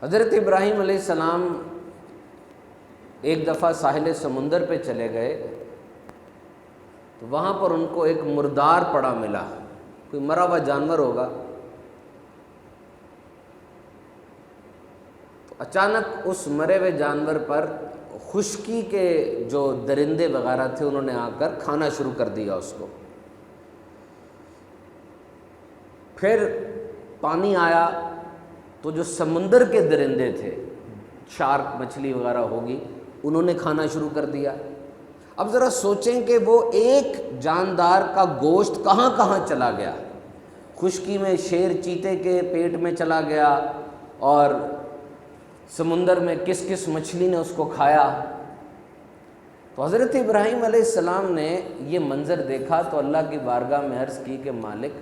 حضرت ابراہیم علیہ السلام ایک دفعہ ساحل سمندر پہ چلے گئے تو وہاں پر ان کو ایک مردار پڑا ملا، کوئی مرا ہوا جانور ہوگا۔ تو اچانک اس مرے ہوئے جانور پر خشکی کے جو درندے وغیرہ تھے انہوں نے آ کر کھانا شروع کر دیا اس کو۔ پھر پانی آیا تو جو سمندر کے درندے تھے، شارک مچھلی وغیرہ ہوگی، انہوں نے کھانا شروع کر دیا۔ اب ذرا سوچیں کہ وہ ایک جاندار کا گوشت کہاں کہاں چلا گیا، خشکی میں شیر چیتے کے پیٹ میں چلا گیا، اور سمندر میں کس کس مچھلی نے اس کو کھایا۔ تو حضرت ابراہیم علیہ السلام نے یہ منظر دیکھا تو اللہ کی بارگاہ میں عرض کی کہ مالک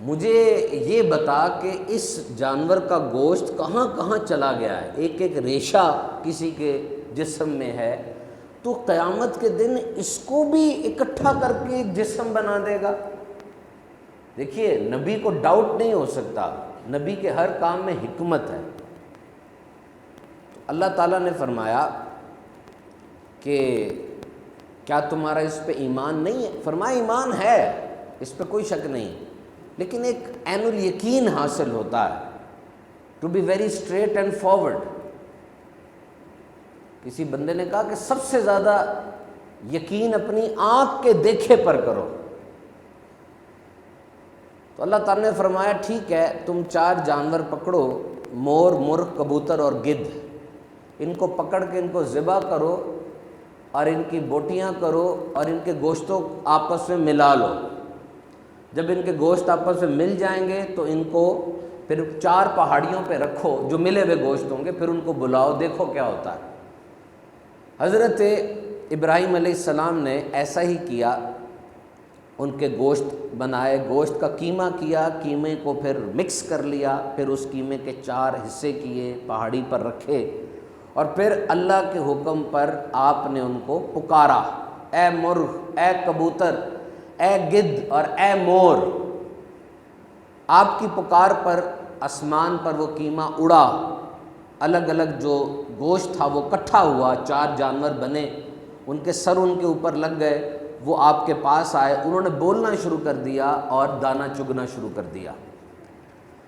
مجھے یہ بتا کہ اس جانور کا گوشت کہاں کہاں چلا گیا ہے، ایک ایک ریشہ کسی کے جسم میں ہے، تو قیامت کے دن اس کو بھی اکٹھا کر کے ایک جسم بنا دے گا۔ دیکھیے نبی کو ڈاؤٹ نہیں ہو سکتا، نبی کے ہر کام میں حکمت ہے۔ اللہ تعالیٰ نے فرمایا کہ کیا تمہارا اس پہ ایمان نہیں ہے؟ فرمایا ایمان ہے، اس پہ کوئی شک نہیں، لیکن ایک عین الیقین حاصل ہوتا ہے، to be very straight and forward. کسی بندے نے کہا کہ سب سے زیادہ یقین اپنی آنکھ کے دیکھے پر کرو، تو اللہ تعالیٰ نے فرمایا ٹھیک ہے، تم 4 جانور پکڑو، مور، مرغ، کبوتر اور گدھ، ان کو پکڑ کے ان کو ذبح کرو اور ان کی بوٹیاں کرو اور ان کے گوشتوں آپس میں ملا لو۔ جب ان کے گوشت آپس میں مل جائیں گے تو ان کو پھر 4 پہاڑیوں پہ رکھو جو ملے ہوئے گوشت ہوں گے، پھر ان کو بلاؤ، دیکھو کیا ہوتا ہے۔ حضرت ابراہیم علیہ السلام نے ایسا ہی کیا، ان کے گوشت بنائے، گوشت کا قیمہ کیا، قیمے کو پھر مکس کر لیا، پھر اس قیمے کے 4 حصے کیے، پہاڑی پر رکھے، اور پھر اللہ کے حکم پر آپ نے ان کو پکارا، اے مرغ، اے کبوتر، اے گدھ اور اے مور۔ آپ کی پکار پر آسمان پر وہ قیمہ اڑا، الگ الگ جو گوشت تھا وہ اکٹھا ہوا، 4 جانور بنے، ان کے سر ان کے اوپر لگ گئے، وہ آپ کے پاس آئے، انہوں نے بولنا شروع کر دیا اور دانہ چگنا شروع کر دیا۔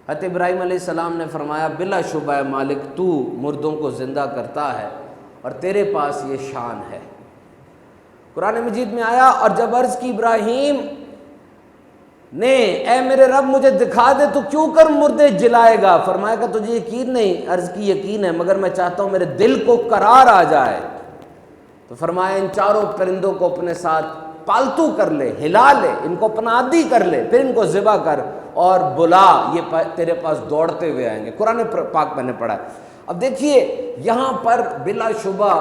حضرت ابراہیم علیہ السلام نے فرمایا بلا شبہ مالک تو مردوں کو زندہ کرتا ہے اور تیرے پاس یہ شان ہے۔ قرآن مجید میں آیا، اور جب عرض کی ابراہیم نے اے میرے رب مجھے دکھا دے تو کیوں کر مردے جلائے گا، فرمایا کہ تجھے یقین نہیں؟ عرض کی یقین ہے، مگر میں چاہتا ہوں میرے دل کو قرار آ جائے۔ تو فرمایا ان 4 پرندوں کو اپنے ساتھ پالتو کر لے، ہلا لے، ان کو اپنا عادی کر لے، پھر ان کو ذبح کر اور بلا، یہ تیرے پاس دوڑتے ہوئے آئیں گے۔ قرآن پاک میں نے پڑھا ہے۔ اب دیکھیے یہاں پر بلا شبہ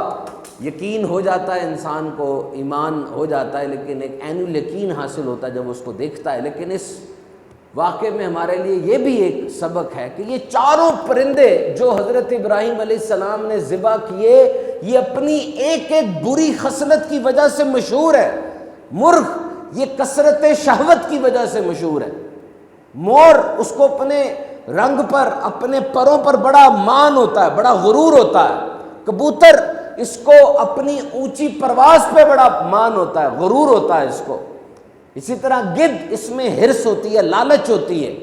یقین ہو جاتا ہے، انسان کو ایمان ہو جاتا ہے، لیکن ایک عین الیقین حاصل ہوتا ہے جب اس کو دیکھتا ہے۔ لیکن اس واقعے میں ہمارے لیے یہ بھی ایک سبق ہے کہ یہ 4 پرندے جو حضرت ابراہیم علیہ السلام نے ذبح کیے، یہ اپنی ایک ایک بری خصلت کی وجہ سے مشہور ہے۔ مرغ یہ کثرت شہوت کی وجہ سے مشہور ہے، مور اس کو اپنے رنگ پر، اپنے پروں پر بڑا مان ہوتا ہے، بڑا غرور ہوتا ہے، کبوتر اس کو اپنی اونچی پرواز پہ بڑا مان ہوتا ہے، غرور ہوتا ہے اس کو۔ اسی طرح گدھ، اس میں ہرس ہوتی ہے، لالچ ہوتی ہے۔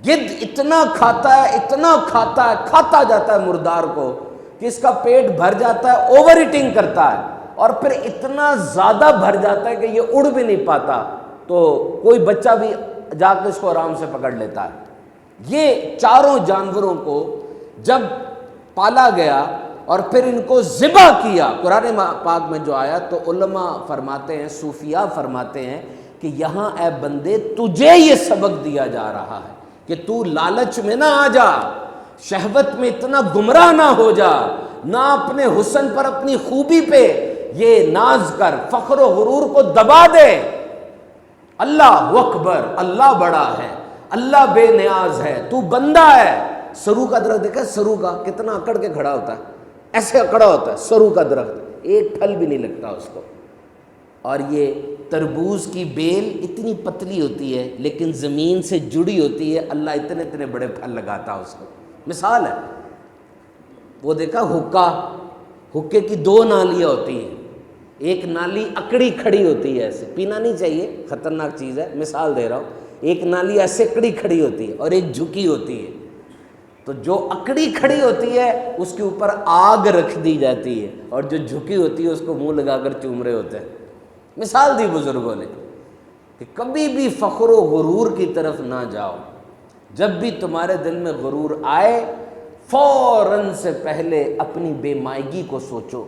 گدھ اتنا کھاتا ہے، اتنا کھاتا ہے، کھاتا جاتا ہے مردار کو کہ اس کا پیٹ بھر جاتا ہے، اوور ایٹنگ کرتا ہے، اور پھر اتنا زیادہ بھر جاتا ہے کہ یہ اڑ بھی نہیں پاتا، تو کوئی بچہ بھی جا کے اس کو آرام سے پکڑ لیتا ہے۔ یہ 4 جانوروں کو جب پالا گیا اور پھر ان کو ذبح کیا، قرآن پاک میں جو آیا، تو علماء فرماتے ہیں، صوفیاء فرماتے ہیں کہ یہاں اے بندے تجھے یہ سبق دیا جا رہا ہے کہ تو لالچ میں نہ آ جا، شہوت میں اتنا گمراہ نہ ہو جا، نہ اپنے حسن پر، اپنی خوبی پہ یہ ناز کر، فخر و غرور کو دبا دے۔ اللہ اکبر، اللہ بڑا ہے، اللہ بے نیاز ہے، تو بندہ ہے۔ سرو کا درخت دیکھا، سرو کا کتنا اکڑ کے کھڑا ہوتا ہے، ایسے اکڑا ہوتا ہے سرو کا درخت، ایک پھل بھی نہیں لگتا اس کو۔ اور یہ تربوز کی بیل اتنی پتلی ہوتی ہے لیکن زمین سے جڑی ہوتی ہے، اللہ اتنے اتنے بڑے پھل لگاتا ہے اس کو۔ مثال ہے. وہ دیکھا حکے کی 2 نالیاں ہوتی ہیں, ایک نالی اکڑی کھڑی ہوتی ہے, ایسے پینا نہیں چاہیے, خطرناک چیز ہے, مثال دے رہا ہوں. ایک نالی ایسے اکڑی کھڑی ہوتی ہے اور ایک جھکی ہوتی ہے. تو جو اکڑی کھڑی ہوتی ہے اس کے اوپر آگ رکھ دی جاتی ہے, اور جو جھکی ہوتی ہے اس کو منہ لگا کر چوم رہے ہوتے ہیں. مثال دی بزرگوں نے کہ کبھی بھی فخر و غرور کی طرف نہ جاؤ. جب بھی تمہارے دل میں غرور آئے, فوراً سے پہلے اپنی بے مائگی کو سوچو